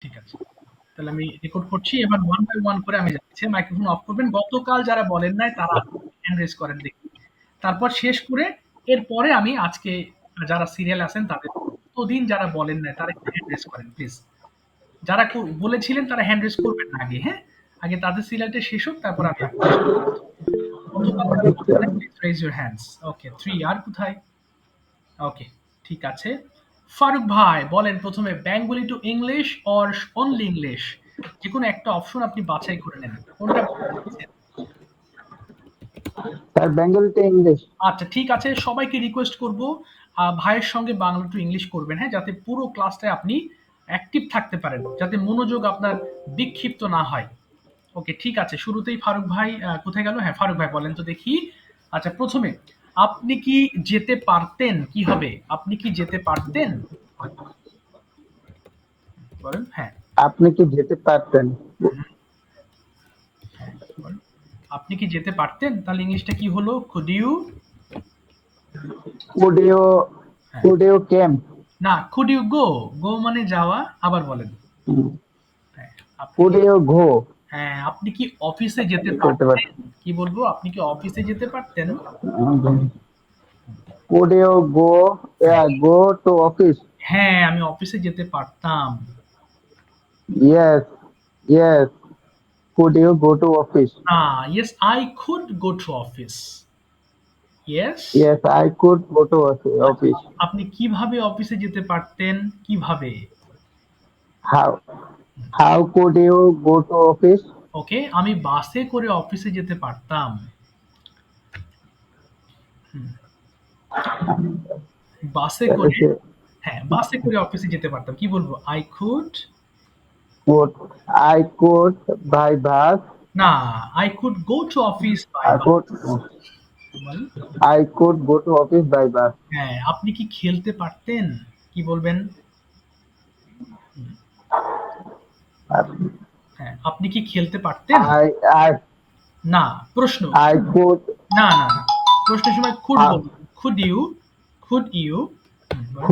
ঠিক আছে। তাহলে আমি রেকর্ড করছি। এবার 1 বাই 1 করে আমি যাচ্ছি। মাইক্রোফোন অফ করবেন। গতকাল যারা বলেন নাই তারা হ্যান্ড রেইজ করেন দেখি। তারপর শেষ করে এরপরে আমি আজকে যারা সিরিয়ালে আছেন তাদের গতদিন যারা বলেন নাই তারা একটু হ্যান্ড রেইজ করেন প্লিজ। যারা বলেছিলেন তারা হ্যান্ড রেইজ করবেন না আগে, হ্যাঁ? আগে তাদের সিরিয়ালটা শেষ হোক তারপর আমি আপনাদের সাথে বলছি। গতকাল যারা বলেন নাই প্লিজ রেইজ ইউর হ্যান্ডস। ওকে, 3 আর কোথায়? ওকে, ঠিক আছে। ফারুক ভাই বলেন প্রথমে Bengali to English or only English? যেকোনো একটা অপশন আপনি বাছাই করে নেন। কোনটা বলতে চাচ্ছেন? Sir Bengali to English. আচ্ছা, ঠিক আছে। সবাইকে রিকোয়েস্ট করব ভাইয়ের সঙ্গে বাংলা টু ইংলিশ করবেন, হ্যাঁ? যাতে পুরো ক্লাসটায় আপনি অ্যাক্টিভ থাকতে পারেন। যাতে মনোযোগ আপনার বিক্ষিপ্ত না হয়। ওকে, ঠিক আছে। শুরুতেই ফারুক ভাই কোথায় গেল? হ্যাঁ, ফারুক ভাই বলেন তো দেখি। আচ্ছা, প্রথমে আপনি কি যেতে পারতেন? কি হবে? আপনি কি যেতে পারতেন? বলেন। হ্যাঁ। আপনি কি যেতে পারতেন? হ্যাঁ, বলেন। আপনি কি যেতে পারতেন? তাহলে ইংলিশটা কি হলো? Could you? Would you হ্যাঁ। would you came? না, could you go? Go মানে যাওয়া। আবার বলেন। হ্যাঁ, আপনি Would কি you go? হ্যাঁ, আপনি কি অফিসে যেতে যেতে পারতেন? পারতেন। কি বলবো? আপনি কি অফিসে যেতে পারতেন? Would you go? হ্যাঁ। Go to office. হ্যাঁ, আমি অফিসে যেতে পারতাম। Yes, yes. Could you go to office? Yes, I could go to office. Yes. Yes, I could go to আচ্ছা, office. আপনি কিভাবে অফিসে যেতে পারতেন? কিভাবে? How? How could you go to office? ওকে, আমি বাসে করে অফিসে যেতে পারতাম। বাসে করে হ্যাঁ, বাসে করে অফিসে যেতে পারতাম। কি বলবো? I could I could by bus. না, I could go to office by I bus. could বলেন। I could go to office by bus. হ্যাঁ, আপনি কি খেলতে পারতেন? কি বলবেন? হ্যাঁ, আপনি কি খেলতে পারতেন? I না, প্রশ্ন। I could না। প্রশ্নের সময় could uh, বলবেন। Could you? বলেন।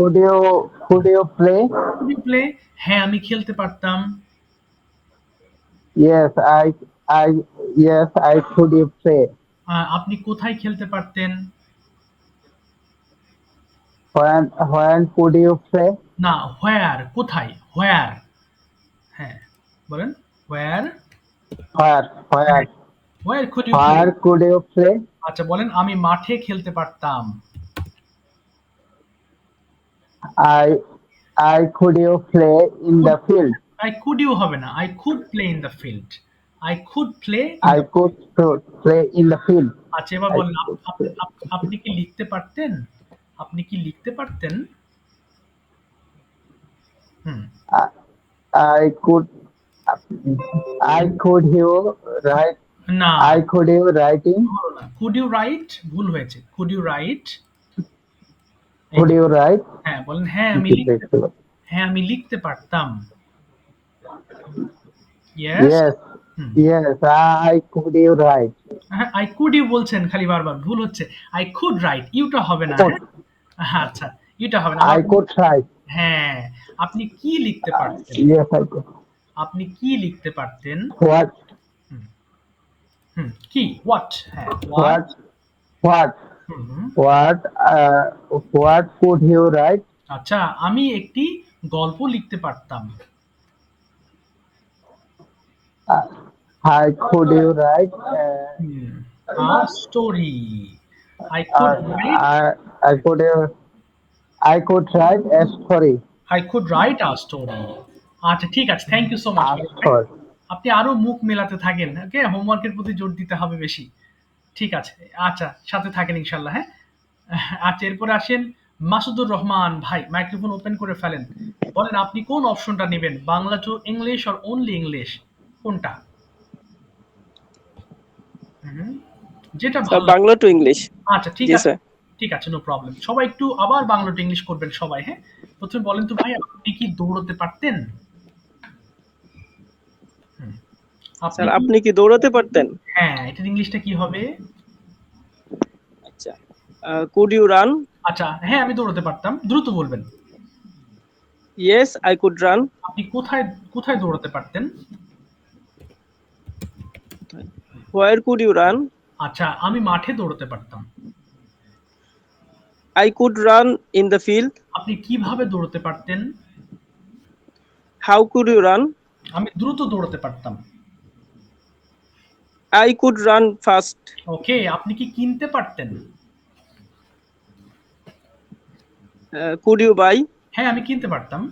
could you play? Could you play? হ্যাঁ, আমি খেলতে পারতাম। Yes, I yes, I could you play. আপনি কোথায় খেলতে পারতেন? When could you play? না, where কোথায়? Where? হ্যাঁ, বলেন। Where? Where হ্যাঁ, where where could you play? where could you play? আচ্ছা, বলেন আমি মাঠে খেলতে পারতাম। I I could you play in Could the field? could you হবে না। I could play in the field. I could play in I the could play in the field. আচ্ছা, এবার I বলেন could play. আপনি কি লিখতে পারতেন? আপনি কি লিখতে পারতেন? হুম। I, I could you write না, I could you writing হলো না। Could you write? ভুল হয়েছে। Could you write? এই could যে you write? হ্যাঁ, বলেন হ্যাঁ, আমি লিখতে পারতাম। Yes? Yes, hmm. yes, I could you write. হ্যাঁ, I could you বলছেন খালি বারবার। ভুল হচ্ছে। I could write. ইউটা হবে না, Could. হ্যাঁ? আচ্ছা, ইউটা হবে না। আবার I বলুন। could try. হ্যাঁ, আপনি কি লিখতে পারতেন? Yes, I could. আপনি কি লিখতে পারতেন? What? হুম, কি? What? হ্যাঁ, what? What? What? Hmm. What? What could you write? আচ্ছা, আমি একটি গল্প লিখতে পারতাম। Uh, I could you write? Hmm, a story. I could write I could I could write a story. I could write a story. আচ্ছা, ঠিক আছে। Thank you so much A Faruk ভাই। story. আপনি আরো মুখ মেলাতে থাকেন। ওকে? হোমওয়ার্কের প্রতি জোর দিতে হবে বেশি। ঠিক আছে। আচ্ছা, সাথে থাকেন ইনশাআল্লাহ, হ্যাঁ? আচ্ছা, এরপরে আসেন মাসুদুর রহমান ভাই, মাইক্রোফোন ওপেন করে ফেলেন। বলেন আপনি কোন অপশনটা নেবেন? Bangla two English or only English? কোনটা? হুম, যেটা স্যার ভাল লাগে। Bangla two English. আচ্ছা, ঠিক জি আছে। স্যার। ঠিক আছে, নো প্রবলেম। সবাই একটু আবার বাংলা টু ইংলিশ করবেন সবাই, হ্যাঁ? প্রথমে বলেন তো ভাই আপনি কি দৌড়াতে পারতেন? হুম, আপনি স্যার কি আপনি কি দৌড়াতে পারতেন? হ্যাঁ, এটার ইংলিশটা কি হবে? আচ্ছা। Could you run? আচ্ছা, হ্যাঁ, আমি দৌড়াতে পারতাম। দ্রুত বলবেন। Yes, I could run. আপনি কোথায় কোথায় দৌড়াতে পারতেন? Where could you run? আচ্ছা, আমি মাঠে দৌড়াতে পারতাম। I could run in the field. আপনি কিভাবে দৌড়াতে পারতেন? How could you run? আমি দ্রুত দৌড়াতে পারতাম। I could run fast. ওকে, আপনি কি কিনতে পারতেন? Could you buy? হ্যাঁ, আমি কিনতে পারতাম।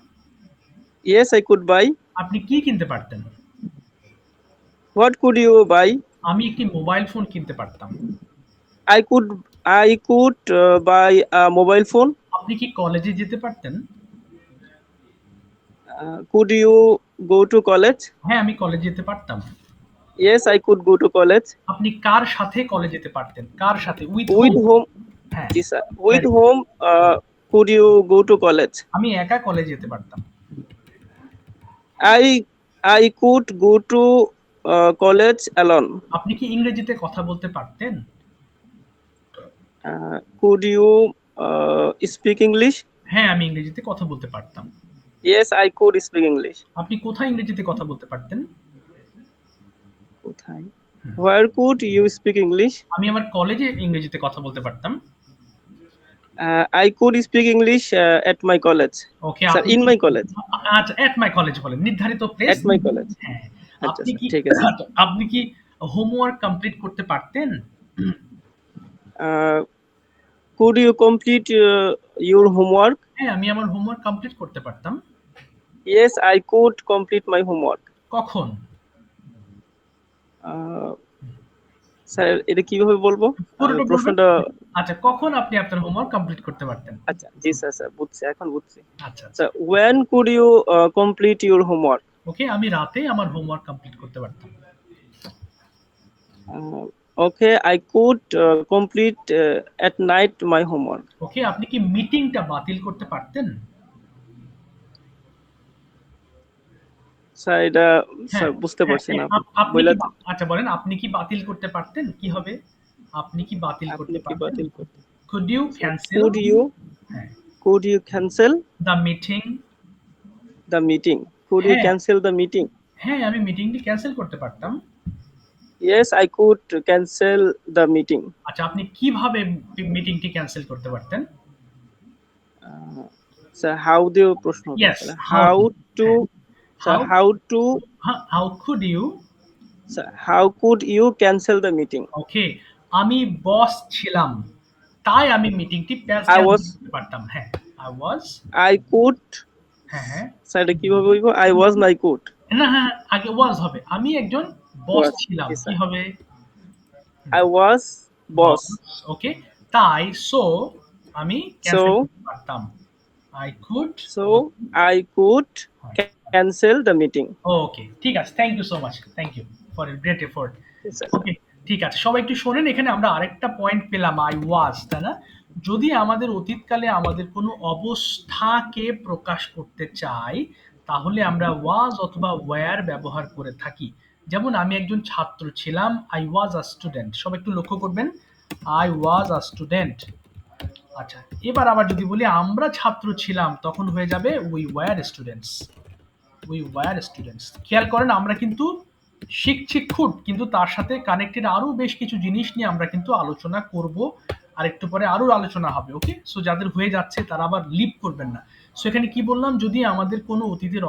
Yes, I could buy. আপনি কি কিনতে পারতেন? What could you buy? আমি একটি মোবাইল ফোন কিনতে পারতাম। I could buy a mobile phone. আপনি কি কলেজে যেতে পারতেন? Could you go to college? হ্যাঁ, আমি কলেজে যেতে পারতাম। Yes, I could go to college. আপনি কার সাথে কলেজে যেতে পারতেন? কার সাথে? With With whom? whom? হ্যাঁ, Yes, sir. With very good. whom could you go to college? আমি একা কলেজে যেতে পারতাম। I could go to college alone. আপনি কি ইংরেজিতে কথা বলতে পারতেন? Could you speak English? হ্যাঁ, আমি ইংরেজিতে কথা বলতে পারতাম। Yes, I could speak English. আপনি কোথায় ইংরেজিতে কথা বলতে পারতেন? কোথায়? Where could you speak English? আমি আমার কলেজে ইংরেজিতে কথা বলতে পারতাম। I could speak English at my college. Okay, Sir, in my college. আচ্ছা, এট মাই কলেজ বলেন, নির্ধারিত প্লেস। At my college. হ্যাঁ, আচ্ছা, আপনি স্যার, কি ঠিক আছে। আপনি কি হোমওয়ার্ক কমপ্লিট করতে পারতেন? Could you complete your homework? হ্যাঁ, আমি আমার হোমওয়ার্ক কমপ্লিট করতে পারতাম। Yes, I could complete my homework. কখন? স্যার, এটা কিভাবে বলবো? পুরোটা বলবেন? প্রশ্নটা আচ্ছা, কখন আপনি আপনার হোমওয়ার্ক কমপ্লিট করতে পারতেন? আচ্ছা, জি স্যার, বুঝছি, এখন বুঝছি। আচ্ছা, আচ্ছা। Sir, when could you complete your homework? ওকে, আমি রাতে আমার হোমওয়ার্ক কমপ্লিট করতে পারতাম। Okay, I could complete at night my homework. ওকে, আপনি কি মিটিংটা বাতিল করতে পারতেন? স্যার, এটা স্যার হ্যাঁ, বুঝতে পারছি না। আপনি কি আচ্ছা বলেন, আপনি কি বাতিল করতে পারতেন? কি হবে? আপনি কি বাতিল করতে পারতেন? বাতিল করতে? Could you cancel? হ্যাঁ, Could you cancel the meeting? the meeting? Could you হ্যাঁ। cancel the meeting? হ্যাঁ, আমি মিটিংটি ক্যান্সেল করতে পারতাম। Yes, I could cancel the meeting. আচ্ছা, আপনি কিভাবে মিটিংটি ক্যান্সেল করতে পারতেন? Sir, how do you প্রশ্ন? Yes, how to sir, How? how to How could you? sir, how could you cancel the meeting? ওকে, আমি বস ছিলাম, তাই আমি মিটিংটি I was করতে পারতাম। হ্যাঁ, I was I could হ্যাঁ, হ্যাঁ। স্যার, এটা কিভাবে বলবো? I was my could. না, হ্যাঁ, আগে was হবে। আমি একজন বস Was, ছিলাম। yes, কি sir. হবে? I was boss. ওকে, তাই আমি ক্যান্সেল So- করতে পারতাম। I could So I could cancel the meeting. Okay, ঠিক আছে। Thank you so much. Thank you for your great effort. Yes, sir. Okay, ঠিক আছে। সবাই একটু শোনেন, এখানে আমরা আরেকটা পয়েন্ট পেলাম, আই ওয়াজ, তাই না? যদি আমাদের অতীতকালে আমাদের কোনো অবস্থাকে প্রকাশ করতে চাই, তাহলে আমরা ওয়াজ অথবা ওয়্যার ব্যবহার করে থাকি। যেমন আমি একজন ছাত্র ছিলাম, আই ওয়াজ আ স্টুডেন্ট। সবাই একটু লক্ষ্য করবেন, আই ওয়াজ আ স্টুডেন্ট। আচ্ছা, এবার আবার যদি বলি আমরা ছাত্র ছিলাম, তখন হয়ে যাবে we were students. We were students. খেয়াল করেন, আমরা কিন্তু শিখছি খুব, কিন্তু তার সাথে কানেক্টেড আরো বেশ কিছু জিনিস নিয়ে আমরা কিন্তু আলোচনা করব। আর একটু পরে আরো আলোচনা হবে। ওকে, সো যাদের হয়ে যাচ্ছে তারা আবার লিভ করবেন না। সো এখানে কি বললাম, যদি আমাদের কোনো অতীতের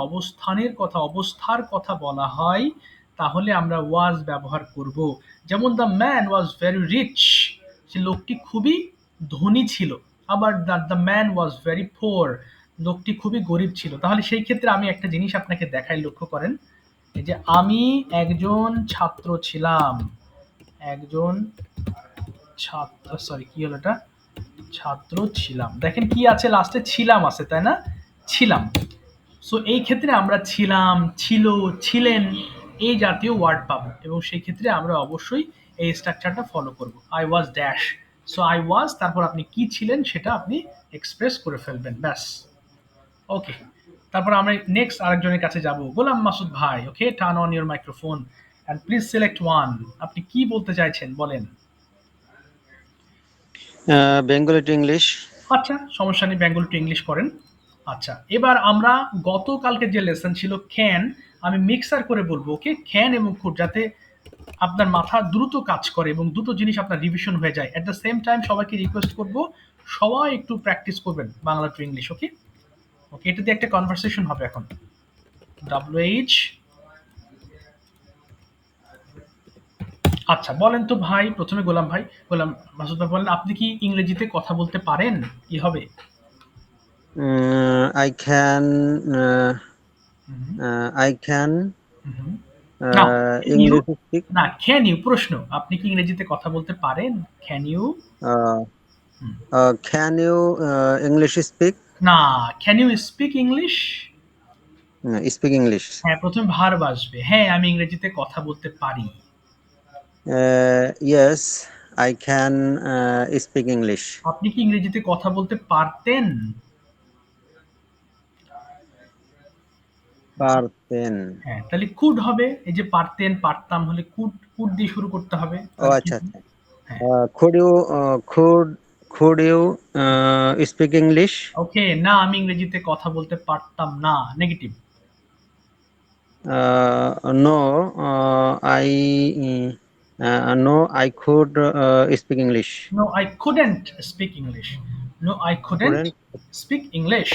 অবস্থার কথা বলা হয়, তাহলে আমরা ওয়াজ ব্যবহার করব। যেমন the man was very rich, সে লোকটি খুবই ধনী ছিল। আবার the man was very poor, লোকটি খুবই গরিব ছিল। তাহলে সেই ক্ষেত্রে আমি একটা জিনিস আপনাকে দেখাই, লক্ষ্য করেন, এই যে আমি একজন ছাত্র ছিলাম, একজন ছাত্র, সরি কি হলো এটা, ছাত্র ছিলাম। দেখেন কি আছে লাস্টে, ছিলাম আছে, তাই না? ছিলাম। সো এই ক্ষেত্রে আমরা ছিলাম, ছিল, ছিলেন এই জাতীয় ওয়ার্ড পাবো, এবং সেই ক্ষেত্রে আমরা অবশ্যই এই স্ট্রাকচারটা ফলো করব। I was dash, so I was, তারপর আপনি কি ছিলেন সেটা আপনি এক্সপ্রেস করে ফেলবেন, ব্যাস। ওকে, তারপর আমরা নেক্সট আরেকজনের কাছে যাব, গোলাম মাসুদ ভাই। Okay, turn on your microphone and please select one. আপনি কি বলতে চাইছেন বলেন। Bengali to English. আচ্ছা, সমস্যা নেই, বেঙ্গলি টু ইংলিশ করেন। আচ্ছা, এবার আমরা গতকালকে যে লেসন ছিল ক্যান, আমি মিক্সার করে বলবো, ওকে? ক্যান এবং কুড, যাতে আপনার মাথা দ্রুত কাজ করে এবং দুটো জিনিস আপনার রিভিশন হয়ে যায়। এট দ্য সেম টাইম সবাইকে রিকোয়েস্ট করব, সবাই একটু প্র্যাকটিস করবেন বাংলা টু ইংলিশ, ওকে? ওকে, এটা দিয়ে একটা কনভারসেশন হবে এখন। WH, আচ্ছা বলেন তো ভাই, প্রথমে গোলাম মাসুদ ভাই বলেন, আপনি কি ইংরেজিতে কথা বলতে পারেন? কি হবে? I can hmm, I can হুম। না, can you, English speak. না ক্যান ইউ, প্রশ্ন, আপনি কি ইংরেজিতে কথা বলতে পারেন? Can you? Uh, can you English speak? না, can you speak English? Speak English. হ্যাঁ, প্রথমে ভার্ব আসবে। হ্যাঁ, আমি ইংরেজিতে কথা বলতে পারি। Yes, I can speak English. আপনি কি ইংরেজিতে কথা বলতে পারতেন? পারতেন। হ্যাঁ, তাহলে কুড হবে। এই যে পারতেন, পারতাম হলে কুড, কুড দিয়ে শুরু করতে হবে। ও তাহলে কি আচ্ছা হবে? আচ্ছা। হ্যাঁ। Could you could you speak English? ওকে, না আমি ইংরেজিতে কথা বলতে পারতাম না। Negative. No, no, I could speak English. No I couldn't speak English. No I couldn't Couldn't speak English.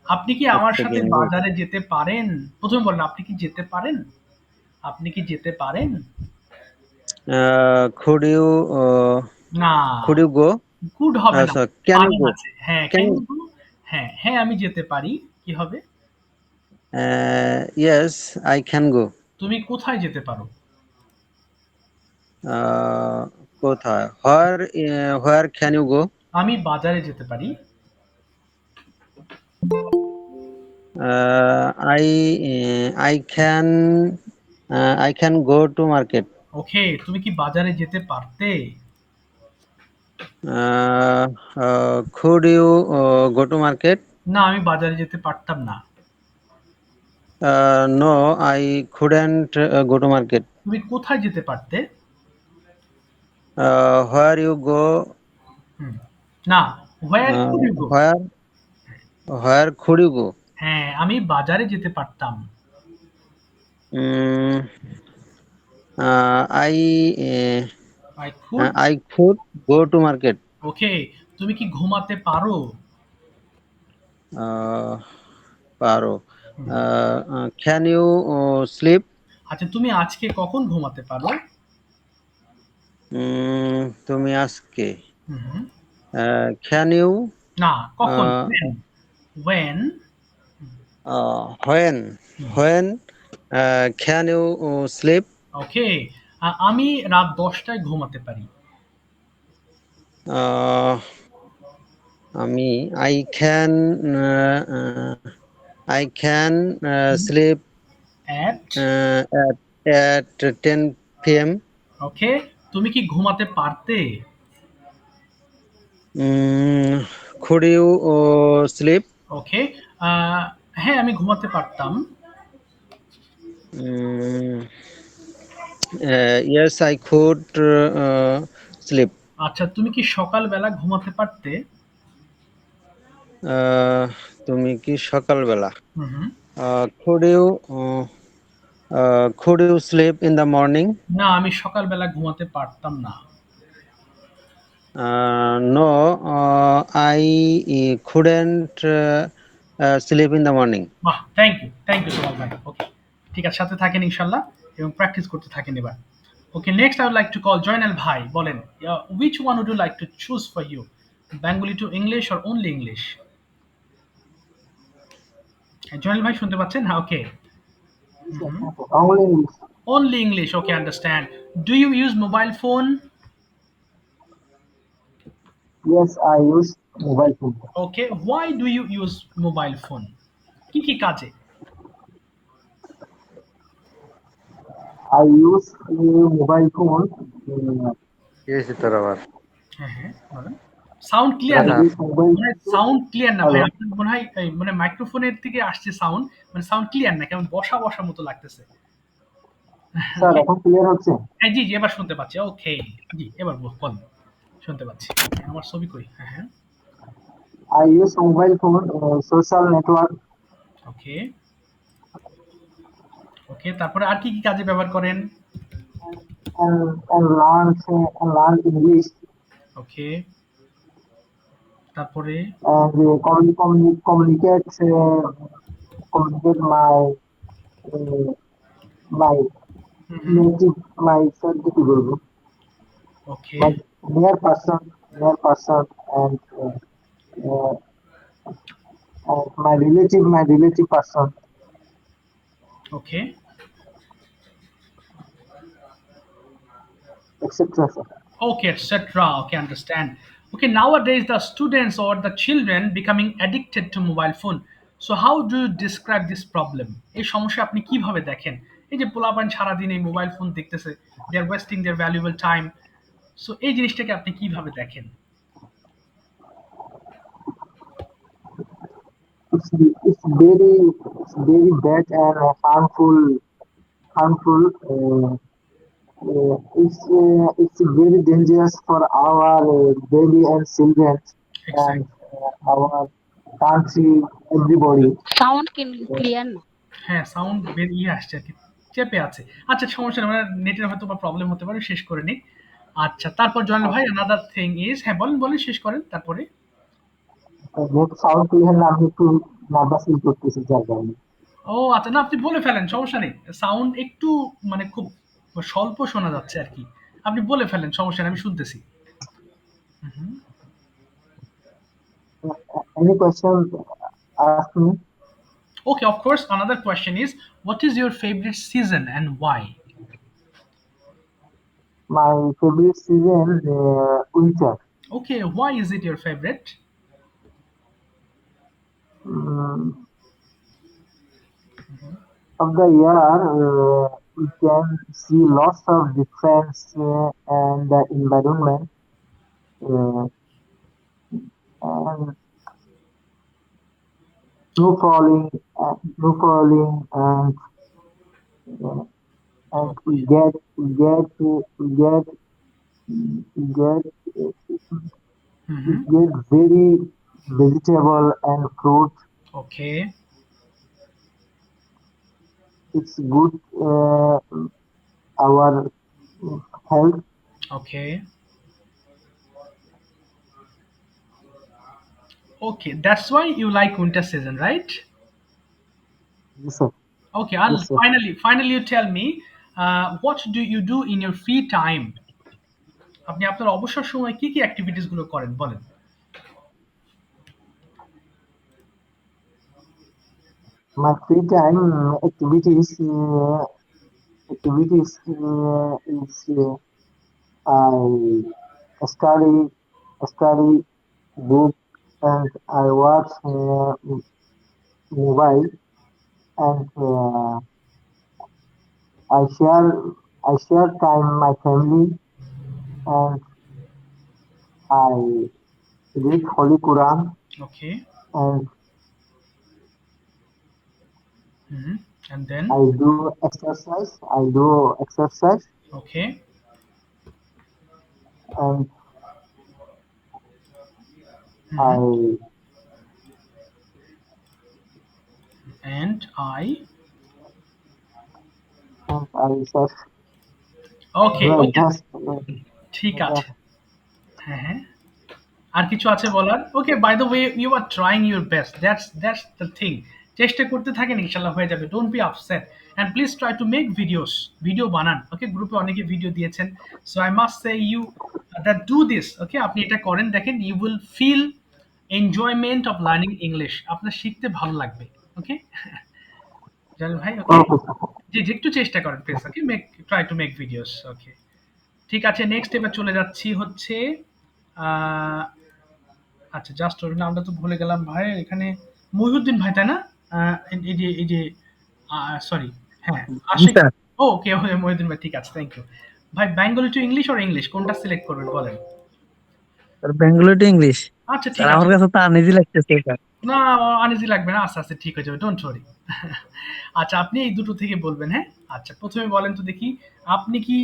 আপনি কি আমার speak সাথে English. বাজারে যেতে পারেন? প্রথমে বলেন, আপনি কি যেতে পারেন? আপনি কি যেতে পারেন? Could you না, could you go? কুড হবে না। So can you পারেন go? আছে। হ্যাঁ, Can can you? You go? হ্যাঁ, হ্যাঁ আমি যেতে পারি। কি হবে? Yes, I can go. তুমি কোথায় যেতে পারো? Uh, কোথায়? Where can you go? আমি বাজারে যেতে পারি। I can go to market. ওকে, তুমি কি বাজারে যেতে পারতে? Could you go to market? না, আমি বাজারে যেতে পারতাম না। No, I couldn't go to market. তুমি কোথায় যেতে পারতে? Where you go? হুম। না, where Uh, could you go? where could you go? হ্যাঁ, আমি বাজারে যেতে পারতাম। Mm, I could. I could go to market. ওকে, তুমি কি ঘুমাতে পারো? Uh, পারো। Can you sleep? আচ্ছা, তুমি আজকে কখন ঘুমাতে পারো? তুমি আজকে। হুম। Can you না, কখন? uh, when? when? when can you sleep? ওকে, আমি রাত 10টায় ঘুমাতে পারি। Uh, আমি I can sleep at, at 10 p.m. ওকে, তুমি কি ঘুমাতে পারতে? Could you sleep? ওকে, হ্যাঁ আমি ঘুমাতে পারতাম। Mm, yes, I could sleep. আচ্ছা, তুমি কি সকালবেলা ঘুমাতে পারতে? তুমি কি সকালবেলা? হুম, হুম। Could you sleep in the morning? না, আমি সকালবেলা ঘুমাতে পারতাম না। No, I couldn't sleep in the morning. বাহ, থ্যাংক ইউ সোমাল ভাই। ওকে, ঠিক আছে, সাথে থাকেন ইনশাল্লাহ এবং প্র্যাকটিস করতে থাকেন এবার। Okay, next I would like to call Joynal ভাই। বলেন, which one would you like to choose for you, Bengali to English or only English? Joynal ভাই শুনতে পাচ্ছেন? হ্যাঁ, ওকে। Only English. Only English, okay, understand. Do you use mobile phone? Yes, I use mobile phone. Okay, why do you use mobile phone? কি কি কাজে? I use mobile phone. Yes, তোর আবার। হ্যাঁ, হ্যাঁ, বলেন। সাউন্ড ক্লিয়ার না। মানে সাউন্ড ক্লিয়ার না ভাই। আপনার মনে হয় এই মানে মাইক্রোফোনের থেকে আসছে সাউন্ড, মানে সাউন্ড ক্লিয়ার না, কেমন বসা মতো লাগতেছে। স্যার এখন ক্লিয়ার হচ্ছে? হ্যাঁ, জি, জি, এবার শুনতে পাচ্ছি। ওকে, জি, এবার বলুন। শুনতে পাচ্ছি। হ্যাঁ, আমার ছবি কই? হ্যাঁ, হ্যাঁ। I use mobile phone, social network, ওকে, ওকে। তারপরে আর কি কাজে ব্যবহার করেন? and learn English ওকে, তারপরে? and communicate uh, my hmm, hmm. native my কি বলবো ওকে, my near person and uh, my relative person, okay, etc. sir. okay, etc. Okay, understand. Okay, nowadays the students or the children becoming addicted to mobile phone. So how do you describe this problem? এই সমস্যা আপনি কিভাবে দেখেন? এই যে পোলাপান সারাদিন এই মোবাইল ফোন দেখতেছে, they are wasting their valuable time. So এই জিনিসটাকে আপনি কিভাবে দেখেন? It's very bad and harmful. It's very dangerous for our baby and children and Exactly. our country, everybody. Sound clear না। হ্যাঁ, সাউন্ড বেরিয়ে আসছে আরকি। চেপে আছে। আচ্ছা সমস্যা নেই। মানে নেটের হয়তো বা প্রবলেম হতে পারে। শেষ করে নিই। আচ্ছা তারপর জয়নাল ভাই another thing is হ্যাঁ, বলেন, বলেন শেষ করেন। তারপরে? নেট সাউন্ড ক্লিয়ার না, আমি একটু নার্ভাস ফিল করতেছি যার কারণে। ও আচ্ছা, না আপনি বলে ফেলেন, সমস্যা নেই। সাউন্ড একটু মানে খুব স্বল্প শোনা যাচ্ছে আরকি। আপনি বলে ফেলেন, সমস্যা নেই, আমি শুনতেছি। হু, হু। Any question ask me? Okay, of course, another question is, what is your favorite season and why? My favorite season winter. Okay, why is it your favorite? Mm, of the year, we can see lots of difference and the environment uh, and snow falling, uh, and we Okay. get we get to we get we Mhm. get very vegetable and fruit. Okay. It's good our health. Okay. Okay. That's why you like winter season, right? Yes, sir. Okay. Yes, sir. Finally, you tell me, what do you do in your free time? আপনি আপনার অবসর সময়ে কি activities গুলো করেন বলেন? My free time activities is I study book and I watch mobile and I share I share time my family and I read Holy Quran Okay. and Mhm. And I then? do exercise. I do exercise Okay. and Mhm. I And I? and I just Okay, okay. just ঠিক আছে। হ্যাঁ, হ্যাঁ। আর কিছু আছে বলার? Okay, by the way you are trying your best. That's the thing. চেষ্টা করতে থাকেন, ইনশাআল্লাহ হয়ে যাবে। Don't be upset and please try to make videos. Video বানান। ওকে, গ্রুপে অনেকে ভিডিও দিয়েছেন। So I must say you that do this. Okay, আপনি এটা করেন, দেখেন you will feel enjoyment of learning English. আপনার শিখতে ভালো লাগবে। ওকে? জালাল ভাই, ওকে? okay. জি, জি, একটু চেষ্টা করেন please. Okay? Try to make videos. Okay. ঠিক আছে, নেক্সট এবার চলে যাচ্ছি হচ্ছে আ আচ্ছা, জাস্ট ওর নামটা তো ভুলে গেলাম ভাই। এখানে মহিউদ্দিন ভাই, তাই না? আ এই যে সরি, হ্যাঁ, জি আশিক। স্যার। ওকে, মহিউদ্দিন ভাই ঠিক আছে, থ্যাংক ইউ। ভাই Bengali to English or English কোনটা সিলেক্ট করবেন বলেন? Sir Bengali to English. আচ্ছা স্যার ঠিক আমার আছে। কাছে তো আনইজি লাগতেছে এটা। না, আনইজি লাগবে না। আস্তে, আস্তে ঠিক হয়ে যাবে। Don't worry. আচ্ছা, আপনি এই দুটো থেকে বলবেন, হ্যাঁ? আচ্ছা, ১ম এ বলেন তো দেখি, আপনি কি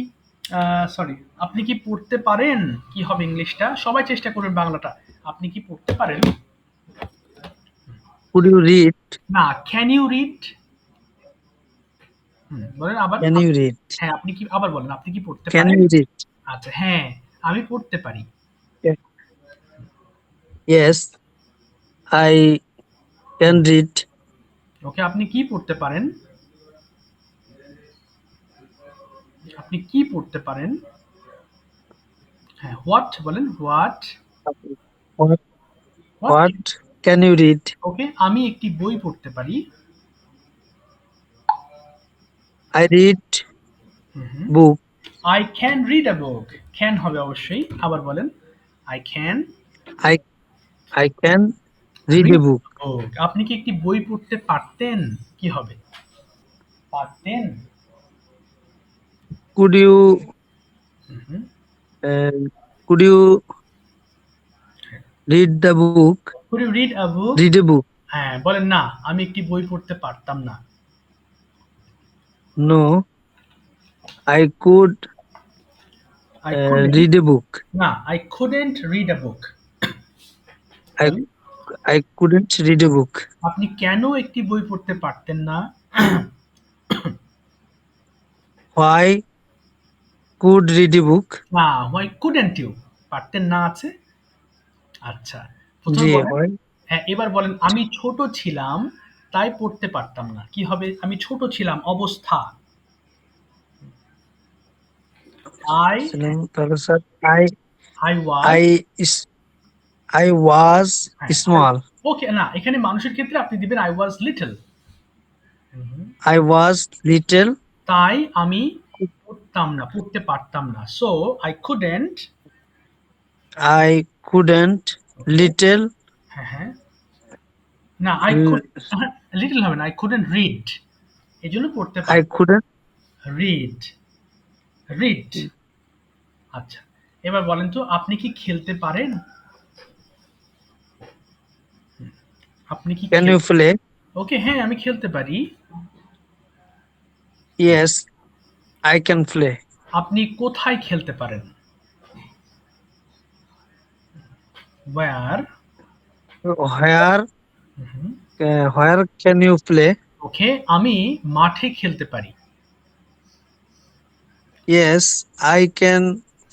সরি, আপনি কি পড়তে পারেন? কি হবে ইংলিশটা? সবাই চেষ্টা করবেন বাংলাটা। আপনি কি পড়তে পারেন? could you read? না, ক্যান ইউ রিড? বলেন আবার। Can you read? হ্যাঁ, আপনি কি আবার বলেন, আপনি কি পড়তে Can পারেন? you read? আচ্ছা, হ্যাঁ, আমি পড়তে পারি। Yes, I can read. ওকে, আপনি কি পড়তে পারেন? আপনি কি পড়তে পারেন? হ্যাঁ, হোয়াট বলেন, what? What, what? what can you read? ওকে, আমি একটি বই পড়তে পারি। I read book. I can read a book. Can হবে অবশ্যই। আবার বলেন। I can I I can read a book. book. আপনি কি একটি বই পড়তে পারতেন? কি হবে? পারতেন? Could you hmm. uh, could you read the book? Could you read a book? Read a book. হ্যাঁ, বলেন না, আমি একটি বই পড়তে পারতাম না। No, I could I couldn't. read a book. না, I couldn't read a book. I I couldn't read a book. আপনি কেন একটি বই পড়তে পারতেন না? Why could read a book? না, why couldn't you? পারতেন না আছে। আচ্ছা, প্রথমে জি, বলেন। why? হ্যাঁ, এবার বলেন আমি ছোট ছিলাম তাই পড়তে পারতাম না। কি হবে? আমি ছোট ছিলাম অবস্থা। I তাহলে sir I I was I is I was হ্যাঁ, small. ওকে, না, এখানে মানুষের ক্ষেত্রে আপনি দিবেন I was little. I was little. তাই আমি পড়তাম না, পড়তে পারতাম না। So I couldn't I couldn't little হ্যাঁ, না, I could লিটল হবে না, I couldn't read। এজন্য পড়তে I পারতাম। couldn't read read আচ্ছা, এবার বলেন তো আপনি কি খেলতে পারেন? আপনি কি can you play? ওকে, হ্যাঁ, আমি খেলতে পারি। Yes, I can play. আপনি কোথায় খেলতে পারেন? where Where where can you play? ওকে, আমি মাঠে খেলতে পারি। Yes, I can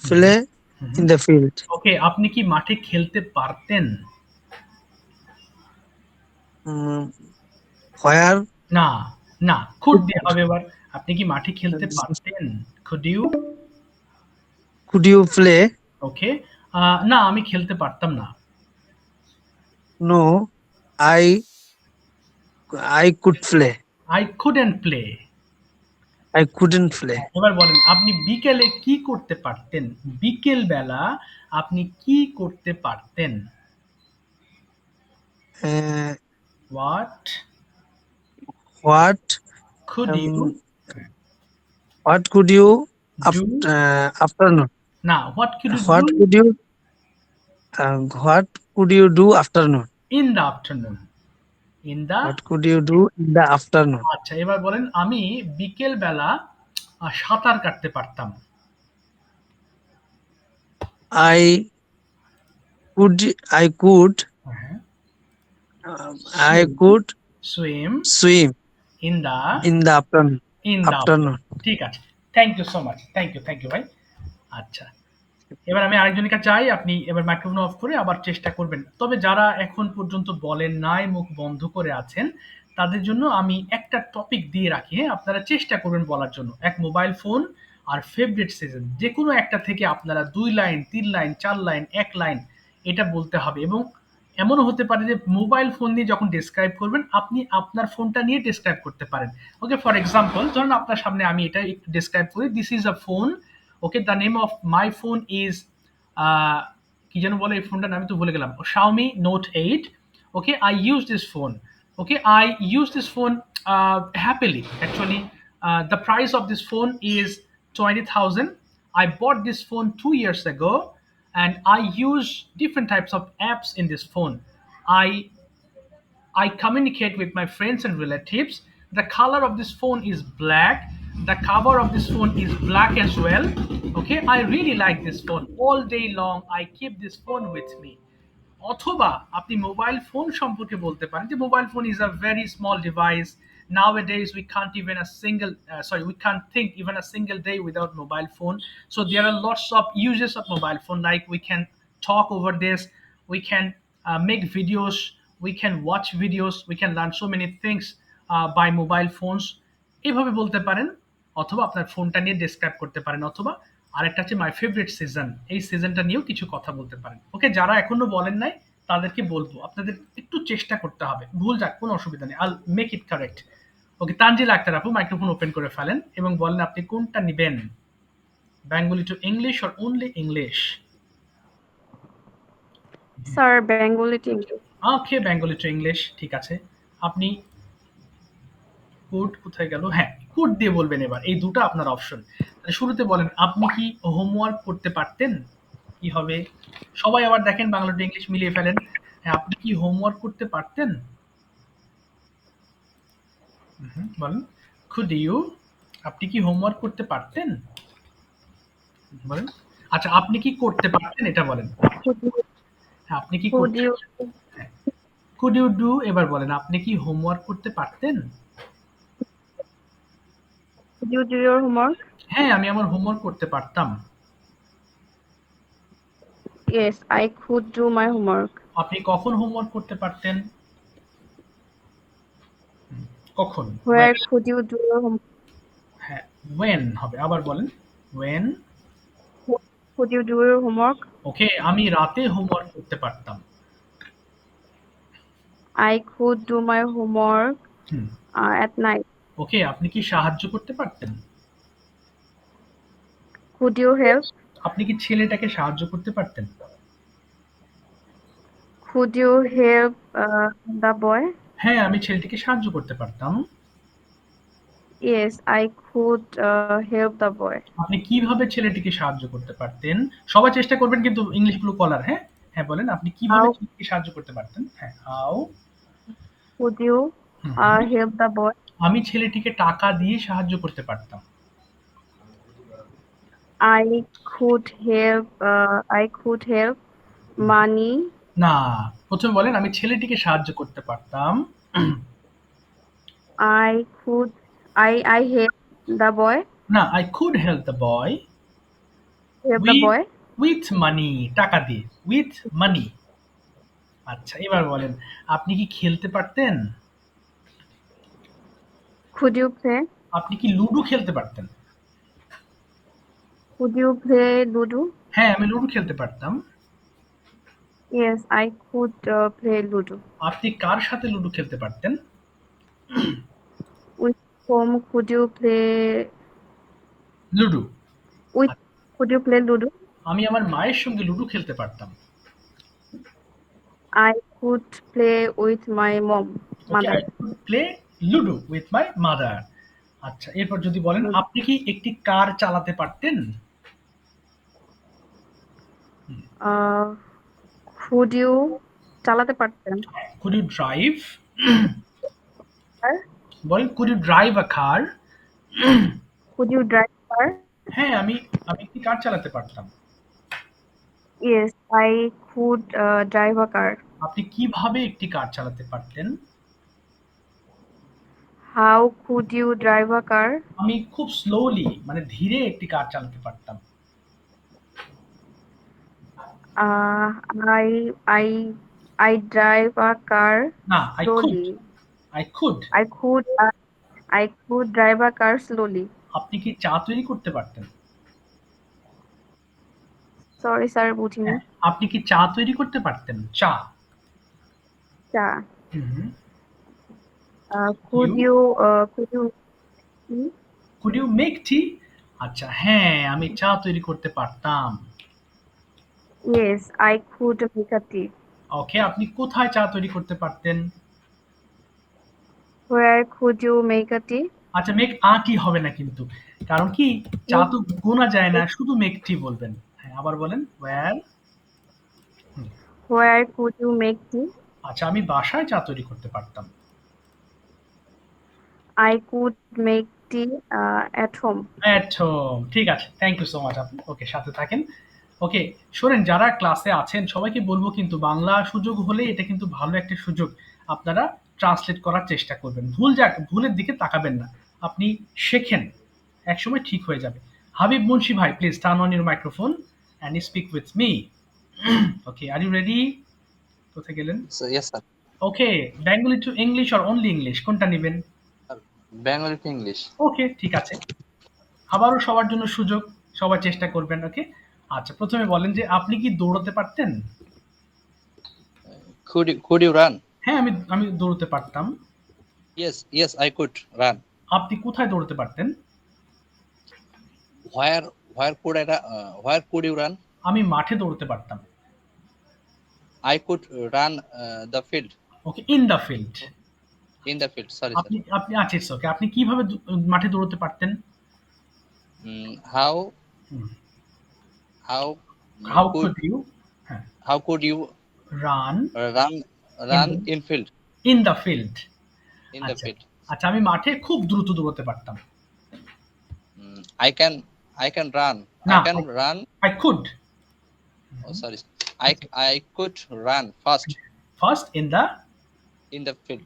play in the field. ওকে, আপনি কি মাঠে খেলতে পারতেন? Where না, না, could দিয়ে হবে এবার। আপনি কি মাঠে খেলতে পারতেন? could you could you play? ওকে, না, আমি খেলতে পারতাম না। No, I could play. I couldn't play। I couldn't play. এবার বলেন আপনি বিকেলে কি করতে পারতেন? বিকেল বেলা আপনি কি করতে পারতেন? Uh, what what could you what could you do? afternoon? না, what could you What do could you what could you do afternoon? in the afternoon? in the What could you do in the afternoon? আচ্ছা, এবার বলেন আমি বিকেল বেলা সাঁতার কাটতে পারতাম। I could হ্যাঁ, I could swim swim in the in the afternoon. in the Afternoon. ঠিক আছে, thank you so much, thank you ভাই। আচ্ছা, এবার আমি আরেকজনের কাছে চাই, আপনি এবার মাইক্রোফোন অফ করে আবার চেষ্টা করবেন। তবে যারা এখন পর্যন্ত বলেন নাই, মুখ বন্ধ করে আছেন, তাদের জন্য আমি একটা টপিক দিয়ে রাখি। হ্যাঁ, আপনারা চেষ্টা করবেন বলার জন্য। এক মোবাইল ফোন আর ফেভারিট সিজন যে কোনো একটা থেকে আপনারা 2 লাইন, 3 লাইন, 4 লাইন, 1 লাইন এটা বলতে হবে। এবং এমনও হতে পারে যে মোবাইল ফোন নিয়ে যখন ডেসক্রাইব করবেন আপনি আপনার ফোনটা নিয়ে ডেসক্রাইব করতে পারেন। ওকে, ফর এক্সাম্পল ধরুন আপনার সামনে আমি এটা একটু ডেসক্রাইব করি। This is a phone. Okay, the name of my phone is কি যেন বলে এই ফোনটার, আমি তো ভুলে গেলাম। Xiaomi Note 8. Okay, I use this phone. Okay, I use this phone happily. Actually, the price of this phone is 20,000. I bought this phone 2 years ago, and I use different types of apps in this phone. I communicate with my friends and relatives. The color of this phone is black. The cover of this phone is black as well. Okay, I really like this phone. All day long, I keep this phone with me. অথবা আপনি mobile phone সম্পর্কে বলতে পারেন যে mobile phone is a very small device, nowadays we can't even a single we can't think even a single day without mobile phone. So there are lots of uses of mobile phone, like we can talk over this, we can make videos, we can watch videos, we can learn so many things by mobile phones. এইভাবে বলতে পারেন, অথবা আপনার ফোনটা নিয়ে describe করতে পারেন, অথবা আরেকটা হচ্ছে মাই ফেভারিট সিজন, এই সিজনটা নিয়েও কিছু কথা বলতে পারেন। ওকে, যারা এখনো বলেন নাই তাদেরকে বলবো আপনাদের একটু চেষ্টা করতে হবে, ভুল যাক কোনো অসুবিধা নেই, আল মেক ইট কারেক্ট। ওকে, তানজিল আক্তার আপু মাইক্রোফোন ওপেন করে ফেলেন এবং বলেন আপনি কোনটা নিবেন, Bengali to English or only English? Sir, Bengali to English. Okay, Bengali to English, ঠিক আছে। আপনি কোড কোথায় গেল, হ্যাঁ কোড দিয়ে বলবেন এবার, এই দুটো আপনার অপশন। শুরুতে বলেন আপনি কি হোমওয়ার্ক করতে পারতেন, কি হবে? সবাই আবার দেখেন বাংলা টু ইংলিশ মিলিয়ে ফেলেন। হ্যাঁ, আপনি কি হোমওয়ার্ক করতে পারতেন? বলেন কুড ইউ, আপনি কি হোমওয়ার্ক করতে পারতেন, বলেন। আচ্ছা, আপনি কি করতে পারতেন এটা বলেন। Could you, হ্যাঁ, আপনি কি could করতে, you, কুড ইউ ডু, এবার বলেন আপনি কি হোমওয়ার্ক করতে পারতেন? could you do your homework? হ্যাঁ, আমি আমার হোমওয়ার্ক করতে পারতাম। Yes, I could do my homework. আপনি কখন হোমওয়ার্ক করতে পারতেন, কখন? Where could you do your homework? হ্যাঁ, when হবে, আবার বলেন when। Could you do your homework? ওকে, আমি রাতে হোমওয়ার্ক করতে পারতাম। I could do my homework hmm, at night. ওকে, আপনি কি সাহায্য করতে পারতেন, Could you help? আপনি কি ছেলেটাকে সাহায্য করতে পারতেন? Could you help the boy? হ্যাঁ, আমি ছেলেটিকে সাহায্য করতে পারতাম। Yes, I could help the boy. আপনি কিভাবে ছেলেটিকে সাহায্য করতে পারতেন? সবাই চেষ্টা করবেন কিন্তু ইংলিশ গুলো বলার। হ্যাঁ, হ্যাঁ বলেন আপনি কিভাবে How ছেলেটিকে সাহায্য করতে পারতেন। হ্যাঁ, how. could you help the boy? আমি ছেলেটিকে টাকা দিয়ে সাহায্য করতে পারতাম। I could help money. না, প্রথমে বলেন আমি ছেলেটিকে সাহায্য করতে পারতাম। I could I help the boy. না, I could help the boy Help the boy. with money, টাকা দিয়ে, with money। আচ্ছা, এবার বলেন আপনি কি খেলতে পারতেন? Could you play? আপনি কি লুডো খেলতে পারতেন? Could you play Ludo? হ্যাঁ, আমি লুডো খেলতে পারতাম। Yes, I could play Ludo. আপনি কার সাথে লুডো খেলতে পারতেন? With whom could you play? Ludo. Could you play Ludo? আমি আমার মায়ের সঙ্গে লুডো খেলতে পারতাম। I could play with my mother. I could play ludo with my mother। আচ্ছা, এরপর যদি বলেন আপনি কি একটি কার চালাতে পারতেন? Could you চালাতে পারতেন? Could you drive? Sir? বলেন could you drive a car? Could you drive car? হ্যাঁ, আমি একটি কার চালাতে পারতাম। Yes, I could drive a car. আপনি কিভাবে একটি কার চালাতে পারতেন? How could you drive a car? আমি খুব স্লোলি, মানে ধীরে একটি কার চালাতে পারতাম। I drive a car না, I could, slowly. I could। I could drive a car slowly. আপনি কি চা তৈরি করতে পারতেন? Sorry, sir, বুঝিনি। আপনি কি চা তৈরি করতে পারতেন? চা। চা। হুম। Could you Could you make tea? আচ্ছা, হ্যাঁ, আমি চা তৈরি করতে পারতাম। Yes, I could make a tea. ওকে, আপনি কোথায় চা তৈরি করতে পারতেন? Where could you make a tea? আচ্ছা, মেক আ টি হবে না কিন্তু, কারণ কি চা তো গোনা যায় না, শুধু মেক টি বলবেন। হ্যাঁ, আবার বলেন Where could you make tea? আচ্ছা, আমি বাসায় চা তৈরি করতে পারতাম। I could make tea at home. At home। ঠিক আছে, থ্যাংক ইউ সো মাচ আপু। ওকে, সাথে থাকেন। ওকে, শোনেন যারা ক্লাসে আছেন সবাইকে বলবো কিন্তু বাংলা সুযোগ হলে এটা কিন্তু ভালো একটা সুযোগ। আপনারা ট্রান্সলেট করার চেষ্টা করবেন। ভুলের দিকে তাকাবেন না। আপনি শেখেন। একসময় ঠিক হয়ে যাবে। হাবিব মুন্সি ভাই, please turn on your microphone and speak with me. Okay, are you ready? কোথায় গেলেন? So, yes, sir. Okay, Bengali to English or only English কোনটা নেবেন? Bengali to English. ওকে, ঠিক আছে। আবারও সবার জন্য সুযোগ, সবাই চেষ্টা করবেন। ওকে, আচ্ছা, প্রথমে বলেন যে আপনি কি দৌড়াতে পারতেন? Could you run? হ্যাঁ, আমি আমি দৌড়তে পারতাম। Yes, I could run. আপনি কোথায় দৌড়তে পারতেন? Where could where could you run? আমি মাঠে দৌড়তে পারতাম। I could run the field. Okay, in the field. In the field. Sorry, আপনি sir. আপনি আচ্ছা, ইটস ওকে। আপনি কিভাবে মাঠে দৌড়তে পারতেন? How হুম, how how could could you হ্যাঁ, how could you run run in field in the field. in the আচ্ছা, field? আচ্ছা, আমি মাঠে খুব দ্রুত দৌড়তে পারতাম। I can run. না, I can run. I could Oh, sorry. I could run fast first in the in the field.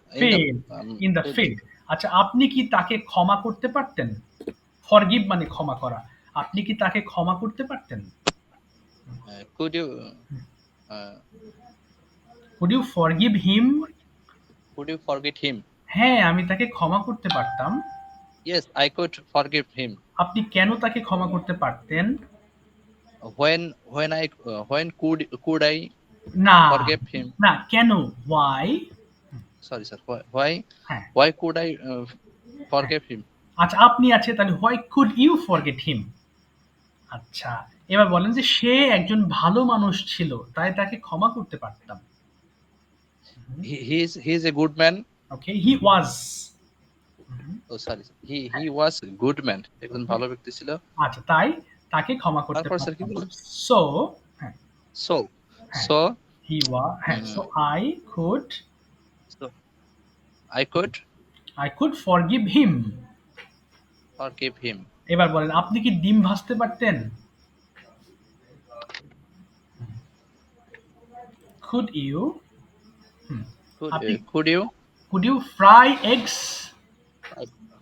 In the field. আচ্ছা, আপনি কি তাকে ক্ষমা করতে পারতেন? ফরগিভ মানে ক্ষমা করা। আপনি কি তাকে ক্ষমা করতে পারতেন? Could you could you forgive him? forget him? হ্যাঁ, আমি তাকে ক্ষমা করতে পারতাম। Yes, I could forgive him. আপনি কেন তাকে ক্ষমা করতে পারতেন? When could I না, forgive him? না, কেন? ওয়াই? Sorry, sir. হ্যাঁ, Why could I forgive him? আচ্ছা, আপনি আছে তাহলে why could you forget him? আচ্ছা, এবার বলেন যে সে একজন ভালো মানুষ ছিল তাই তাকে ক্ষমা করতে পারতাম। He is a good man. Okay, he was. Oh, sorry, sir. He was a good man. একজন ভালো ব্যক্তি ছিল। আচ্ছা, তাই তাকে ক্ষমা করতে তারপর স্যার কি পারতাম। বললেন? সো হ্যাঁ, So হি হ্যাঁ, so I could I could forgive him. forgive him. এবার বলেন আপনি কি ডিম ভাজতে পারতেন? কুড ইউ আপনি Could you could you fry eggs?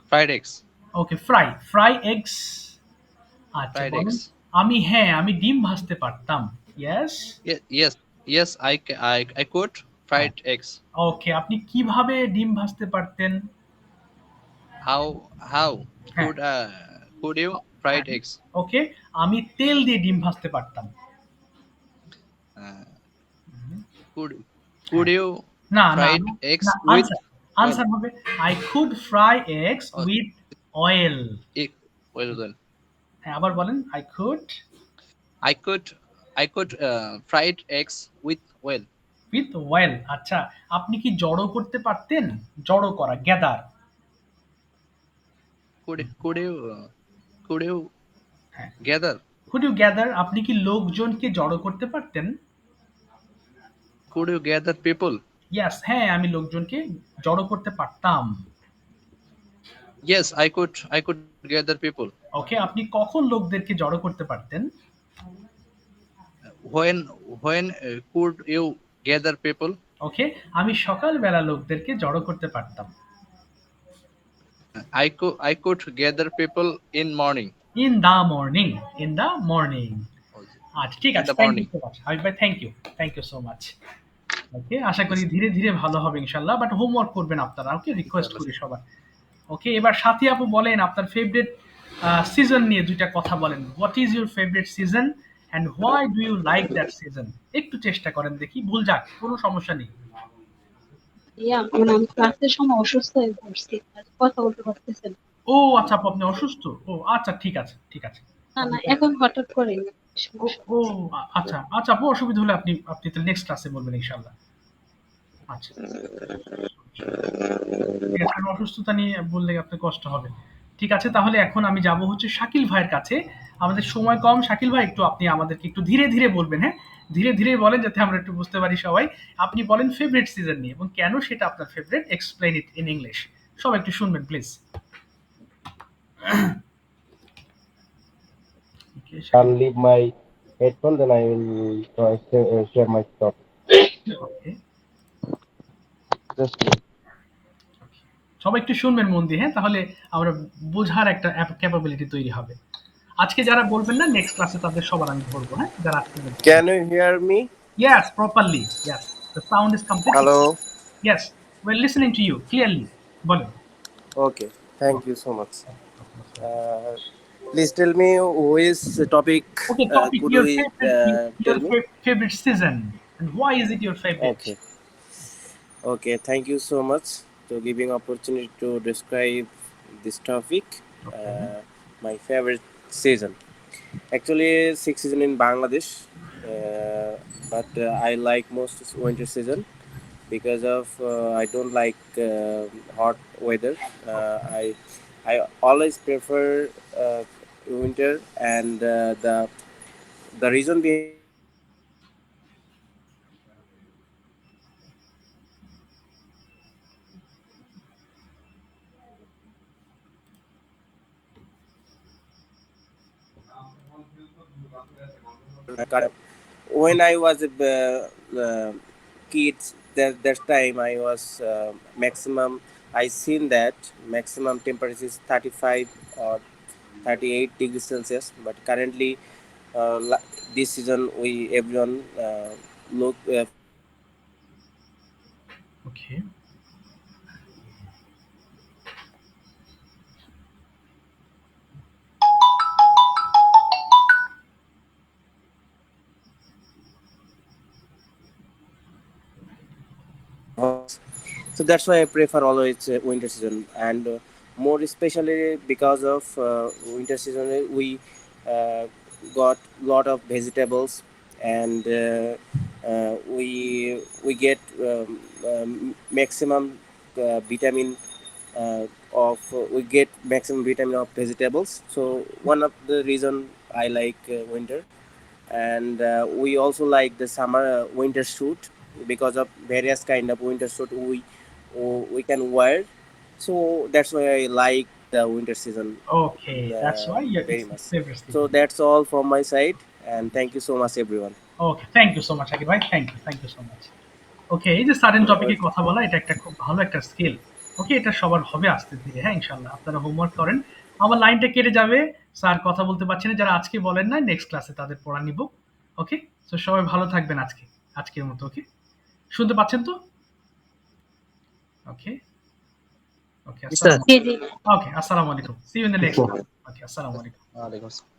fried eggs? Okay, fry eggs. আচ্ছা, Fried বলেন eggs. আমি ডিম ভাজতে পারতাম। Yes. Yes, I could fried eggs. Okay, আপনি কিভাবে ডিম ভাজতে পারতেন? How হ্যাঁ। could you fried eggs? ওকে, আমি তেল দিয়ে ডিম ভাজতে পারতাম। Could you না, fried eggs না, with আনসার হবে I could fry eggs Oh. With oil. egg? Well done. হ্যাঁ, আবার বলেন I could fried eggs with oil. with oil। আচ্ছা, আপনি কি জড়ো করতে পারতেন? জড়ো করা, গ্যাদার। Could you হ্যাঁ, gather? could you gather? আপনি কি লোকজনকে জড়ো করতে পারতেন? Could you gather people? Yes, হ্যাঁ, আমি লোকজনকে জড়ো করতে পারতাম। Yes, I could gather people. ওকে, আপনি কখন লোকদেরকে জড়ো করতে পারতেন? When could you gather people? ওকে, আমি সকালবেলা লোকদেরকে জড়ো করতে পারতাম। I could gather people in morning. In the morning. আচ্ছা, ঠিক In আছে, the thank you morning. So much Habib ভাই, thank you so much. Okay, আশা করি ধীরে ধীরে ভালো হবে ইনশাল্লাহ, বাট হোমওয়ার্ক করবেন আপনারা। ওকে, রিকোয়েস্ট করি সবার। ওকে, এবার সাথী আপু বলেন আপনার ফেভারিট সিজন নিয়ে দুইটা কথা বলেন। What is your favourite season and why do you like that season? একটু চেষ্টা করেন, দেখি, ভুল যাক, কোনো সমস্যা নেই। মানে আমি ক্লাসের সময় অসুস্থ হয়ে পড়ছি, কথা বলতে পারতেছি না। ও আচ্ছা আপু, আপনি অসুস্থ? ও আচ্ছা, ঠিক আছে। না, এখন হঠাৎ করে ও আচ্ছা আপু, অসুবিধা হলে আপনি তাহলে নেক্সট ক্লাসে বলবেন ইনশাল্লাহ। আচ্ছা, ঠিক আছে, কারণ অসুস্থতা নিয়ে বললে আপনার কষ্ট হবে। ঠিক আছে, তাহলে এখন আমি যাব হচ্ছে শাকিল ভাইয়ের কাছে। আমাদের সময় কম, শাকিল ভাই একটু আপনি আমাদেরকে একটু ধীরে ধীরে বলবেন। হ্যাঁ, ধীরে ধীরে বলেন যাতে আমরা একটু বুঝতে পারি সবাই। আপনি বলেন ফেভারিট সিজন নিয়ে এবং কেন সেটা আপনার favourite, explain it in English. সবাই একটু শুনবেন please. Can't leave my headphone, then I will share my topic. Okay. Just সবাই একটু শুনবেন মন দিয়ে, হ্যাঁ? তাহলে আমরা বোঝার একটা ক্যাপাবিলিটি তৈরি হবে। আজকে যারা বলবেন না নেক্সট ক্লাসে তাদের সবার আমি ধরবো, হ্যাঁ? যারা আজকে বলবেন। Can you hear me? Yes, properly. Yes. The sound is completely. Hello. Yes. We're listening to you clearly. বলেন। Okay. Thank you so much. Please tell me who is the topic. Okay, topic Could your we favorite, tell me? favorite season and why is it your favorite? Okay. Okay. Thank you so much to giving opportunity to describe this topic. My favorite season. Actually, 6 season in Bangladesh, but I like most is winter season because of I don't like hot weather. I always prefer winter, and the reason behind when I was a kid, that time I was maximum. I seen that maximum temperature is 35 or 38 degrees Celsius, but currently this season we everyone look Okay. so that's why I prefer always winter season, and more especially because of winter season we got lot of vegetables, and we get maximum vitamin of we get maximum vitamin of vegetables. So one of the reason I like winter, and we also like the summer winter suit because of various kind of winter suit we can wear. So that's why I like the winter season Okay, that's why very it's much. favorite So season. that's all from my side, and thank you so much everyone. Okay, thank you so much Akib ভাই, thank you so much. ওকে, এই যে sudden টপিকে কথা বলা এটা একটা খুব ভালো একটা স্কিল। ওকে, এটা সবার হবে আস্তে ধীরে, হ্যাঁ ইনশাআল্লাহ। আপনারা হোমওয়ার্ক করেন। আমার লাইনটা কেটে যাবে, স্যার কথা বলতে পারছেন না, যারা আজকে বলেন না নেক্সট ক্লাসে তাদের পড়া নিব। ওকে, সো সবাই ভালো থাকবেন আজকের মতো। ওকে, শুনতে পাচ্ছেন তো? ওকে ওকে, Yes, sir. আসসালামু জি জি ওকে, আসসালামু আলাইকুম। See you in the next. Okay, আসসালামু আলাইকুম। Walaikum assalam.